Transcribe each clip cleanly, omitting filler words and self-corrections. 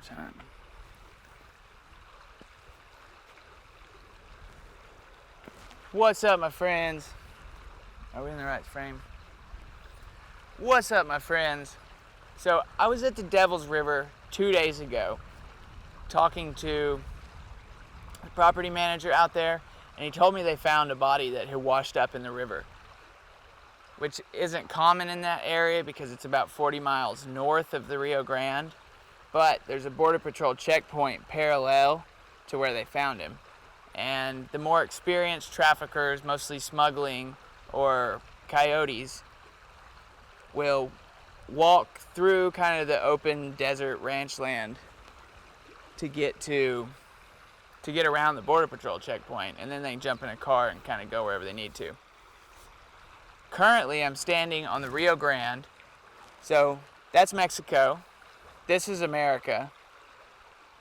Time. What's up, my friends? Are we in the right frame? What's up, my friends? So I was at the Devil's River 2 days ago talking to the property manager out there, and he told me they found a body that had washed up in the river, which isn't common in that area because it's about 40 miles north of the Rio Grande. But there's a Border Patrol checkpoint parallel to where they found him. And the more experienced traffickers, mostly smuggling or coyotes, will walk through kind of the open desert ranch land to get around the Border Patrol checkpoint, and then they can jump in a car and kind of go wherever they need to. Currently, I'm standing on the Rio Grande, so that's Mexico. This is America,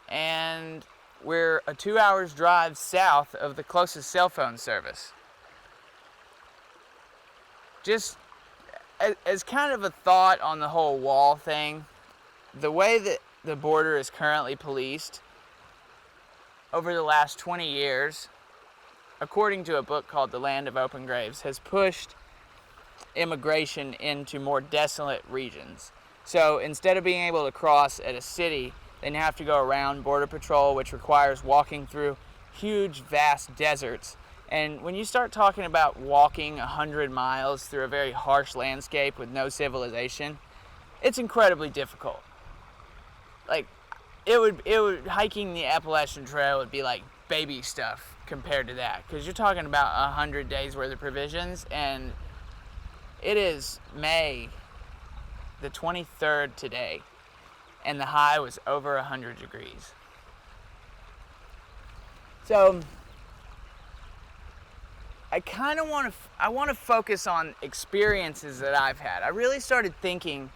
and we're a 2 hours drive south of the closest cell phone service. Just as kind of a thought on the whole wall thing, the way that the border is currently policed over the last 20 years, according to a book called The Land of Open Graves, has pushed immigration into more desolate regions. So instead of being able to cross at a city, they now have to go around Border Patrol, which requires walking through huge, vast deserts. And when you start talking about walking 100 miles through a very harsh landscape with no civilization, it's incredibly difficult. Like, hiking the Appalachian Trail would be like baby stuff compared to that, because you're talking about 100 days worth of provisions, and it is May the 23rd today, and the high was over 100 degrees. So I kind of want to focus on experiences that I've had. I really started thinking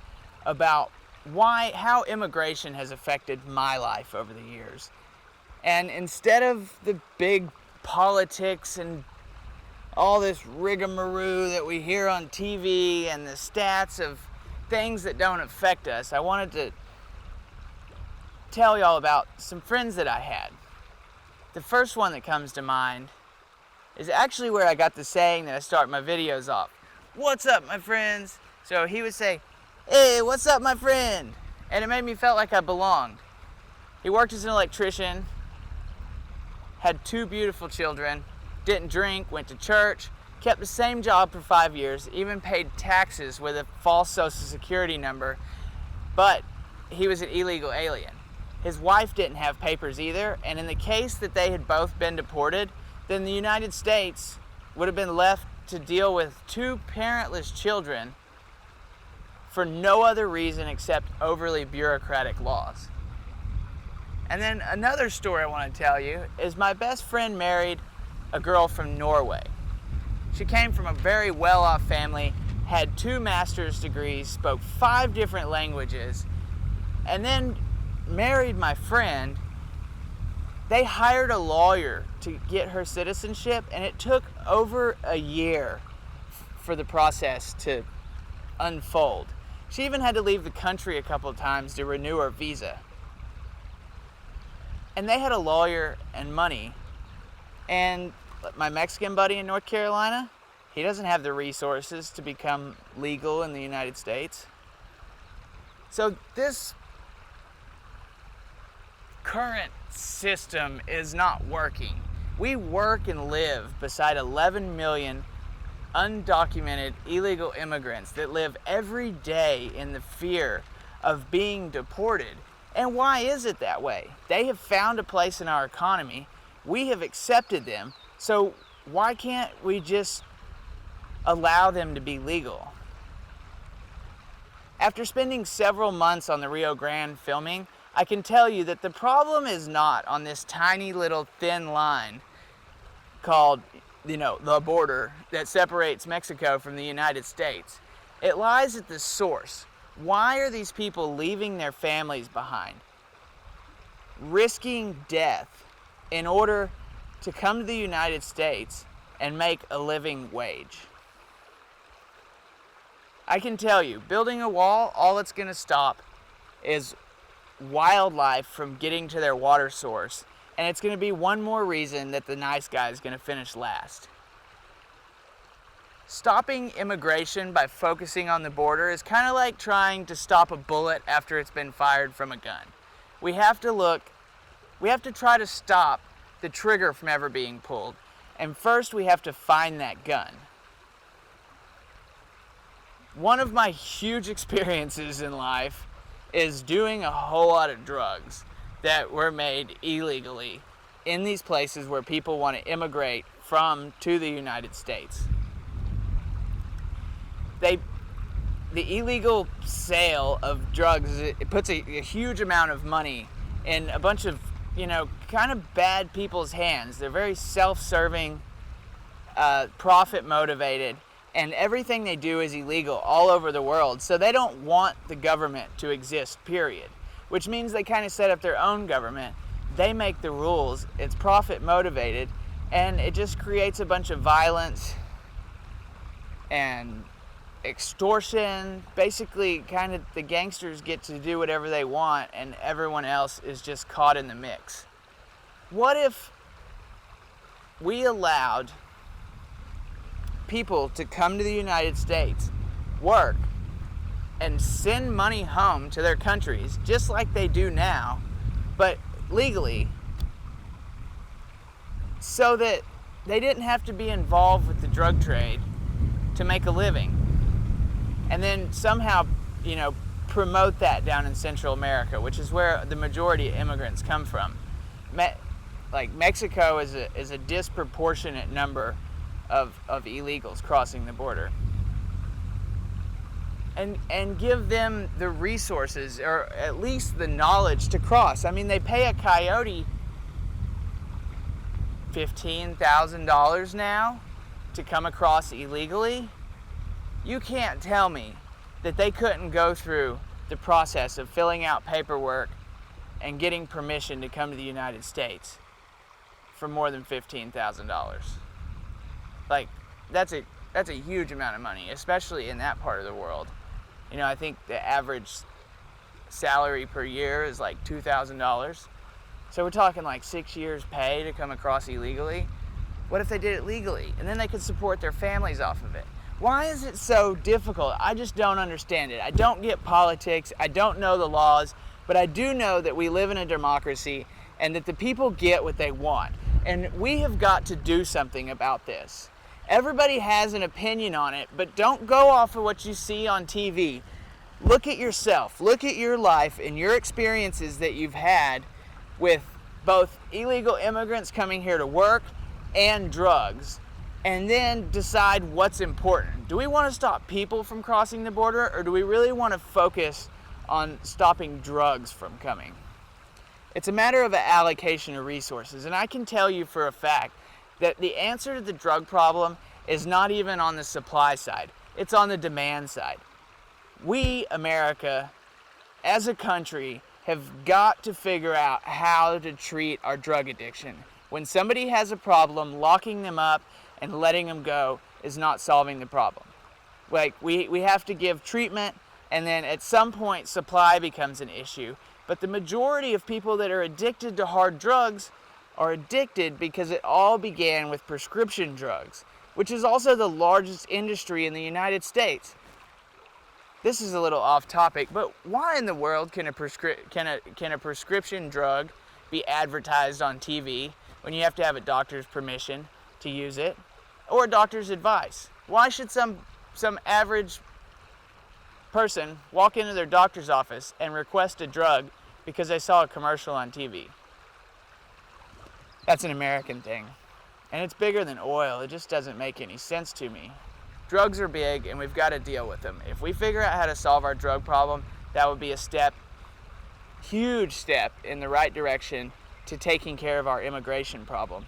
about how immigration has affected my life over the years. And instead of the big politics and all this rigmarole that we hear on TV and the stats of things that don't affect us, I wanted to tell y'all about some friends that I had. The first one that comes to mind is actually where I got the saying that I start my videos off. What's up, my friends? So he would say, hey, what's up, my friend? And it made me feel like I belonged. He worked as an electrician, had 2 beautiful children, didn't drink, went to church, kept the same job for 5 years, even paid taxes with a false social security number, but he was an illegal alien. His wife didn't have papers either, and in the case that they had both been deported, then the United States would have been left to deal with 2 parentless children for no other reason except overly bureaucratic laws. And then another story I want to tell you is my best friend married a girl from Norway. She came from a very well-off family, had 2 master's degrees, spoke 5 different languages, and then married my friend. They hired a lawyer to get her citizenship, and it took over a year for the process to unfold. She even had to leave the country a couple of times to renew her visa. And they had a lawyer and money. And my Mexican buddy in North Carolina, he doesn't have the resources to become legal in the United States. So this current system is not working. We work and live beside 11 million undocumented illegal immigrants that live every day in the fear of being deported. And why is it that way? They have found a place in our economy. We have accepted them. So why can't we just allow them to be legal? After spending several months on the Rio Grande filming, I can tell you that the problem is not on this tiny little thin line called, the border that separates Mexico from the United States. It lies at the source. Why are these people leaving their families behind, risking death in order to come to the United States and make a living wage? I can tell you, building a wall, all it's going to stop is wildlife from getting to their water source. And it's going to be one more reason that the nice guy is going to finish last. Stopping immigration by focusing on the border is kind of like trying to stop a bullet after it's been fired from a gun. We have to try to stop the trigger from ever being pulled. And first we have to find that gun. One of my huge experiences in life is doing a whole lot of drugs that were made illegally in these places where people want to immigrate from to the United States. The illegal sale of drugs, it puts a huge amount of money in a bunch of, kind of bad people's hands. They're very self-serving, profit motivated, and everything they do is illegal all over the world. So they don't want the government to exist, period. Which means they kind of set up their own government. They make the rules. It's profit motivated, and it just creates a bunch of violence and extortion. Basically, kind of the gangsters get to do whatever they want, and everyone else is just caught in the mix. What if we allowed people to come to the United States, work, and send money home to their countries, just like they do now, but legally, so that they didn't have to be involved with the drug trade to make a living? And then somehow, promote that down in Central America, which is where the majority of immigrants come from. Mexico is a disproportionate number of illegals crossing the border. And give them the resources, or at least the knowledge to cross. I mean, they pay a coyote $15,000 now to come across illegally. You can't tell me that they couldn't go through the process of filling out paperwork and getting permission to come to the United States for more than $15,000. That's a huge amount of money, especially in that part of the world. I think the average salary per year is like $2,000. So we're talking like 6 years pay to come across illegally. What if they did it legally? And then they could support their families off of it. Why is it so difficult? I just don't understand it. I don't get politics. I don't know the laws. But I do know that we live in a democracy and that the people get what they want. And we have got to do something about this. Everybody has an opinion on it, but don't go off of what you see on TV. Look at yourself. Look at your life and your experiences that you've had with both illegal immigrants coming here to work and drugs, and then decide what's important. Do we want to stop people from crossing the border, or do we really want to focus on stopping drugs from coming? It's a matter of an allocation of resources, and I can tell you for a fact that the answer to the drug problem is not even on the supply side. It's on the demand side. We, America, as a country, have got to figure out how to treat our drug addiction. When somebody has a problem, locking them up and letting them go is not solving the problem. We have to give treatment, and then at some point supply becomes an issue. But the majority of people that are addicted to hard drugs are addicted because it all began with prescription drugs, which is also the largest industry in the United States. This is a little off topic, but why in the world can a prescription drug be advertised on TV when you have to have a doctor's permission to use it, or a doctor's advice? Why should some average person walk into their doctor's office and request a drug because they saw a commercial on TV? That's an American thing, and it's bigger than oil. It just doesn't make any sense to me. Drugs are big, and we've got to deal with them. If we figure out how to solve our drug problem, that would be a huge step in the right direction to taking care of our immigration problem.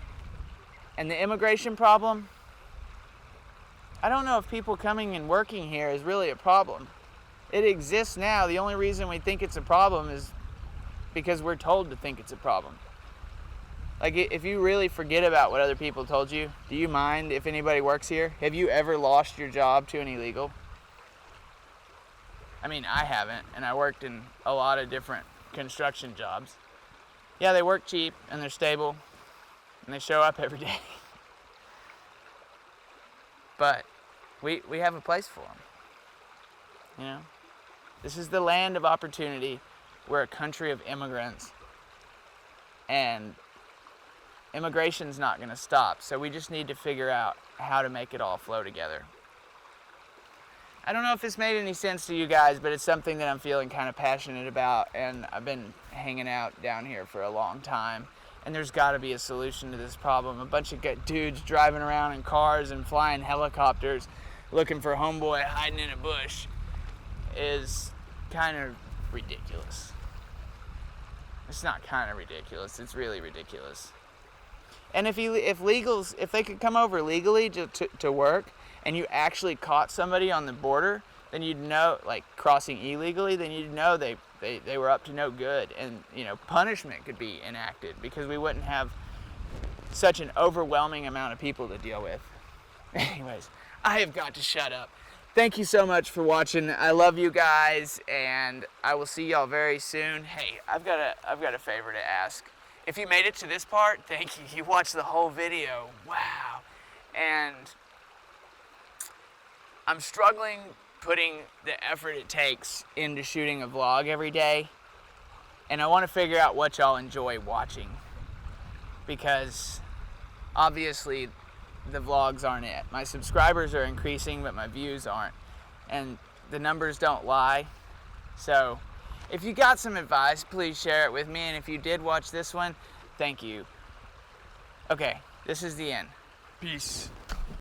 And the immigration problem, I don't know if people coming and working here is really a problem. It exists now. The only reason we think it's a problem is because we're told to think it's a problem. If you really forget about what other people told you, do you mind if anybody works here? Have you ever lost your job to an illegal? I mean, I haven't, and I worked in a lot of different construction jobs. Yeah, they work cheap and they're stable and they show up every day. But we have a place for them. You know, this is the land of opportunity. We're a country of immigrants, and immigration's not going to stop. So we just need to figure out how to make it all flow together. I don't know if this made any sense to you guys, but it's something that I'm feeling kind of passionate about, and I've been hanging out down here for a long time, and there's got to be a solution to this problem. A bunch of dudes driving around in cars and flying helicopters looking for homeboy hiding in a bush is kind of ridiculous. It's not kind of ridiculous, it's really ridiculous. And if they could come over legally to work, and you actually caught somebody on the border, then you'd know, like crossing illegally, then you'd know they were up to no good, and you know, punishment could be enacted because we wouldn't have such an overwhelming amount of people to deal with. Anyways, I have got to shut up. Thank you so much for watching. I love you guys, and I will see y'all very soon. Hey, I've got a favor to ask. If you made it to this part, thank you. You watched the whole video. Wow. And I'm struggling putting the effort it takes into shooting a vlog every day, and I want to figure out what y'all enjoy watching, because obviously the vlogs aren't it. My subscribers are increasing, but my views aren't, and the numbers don't lie. So if you got some advice, please share it with me, and if you did watch this one, thank you. Okay, this is the end. Peace.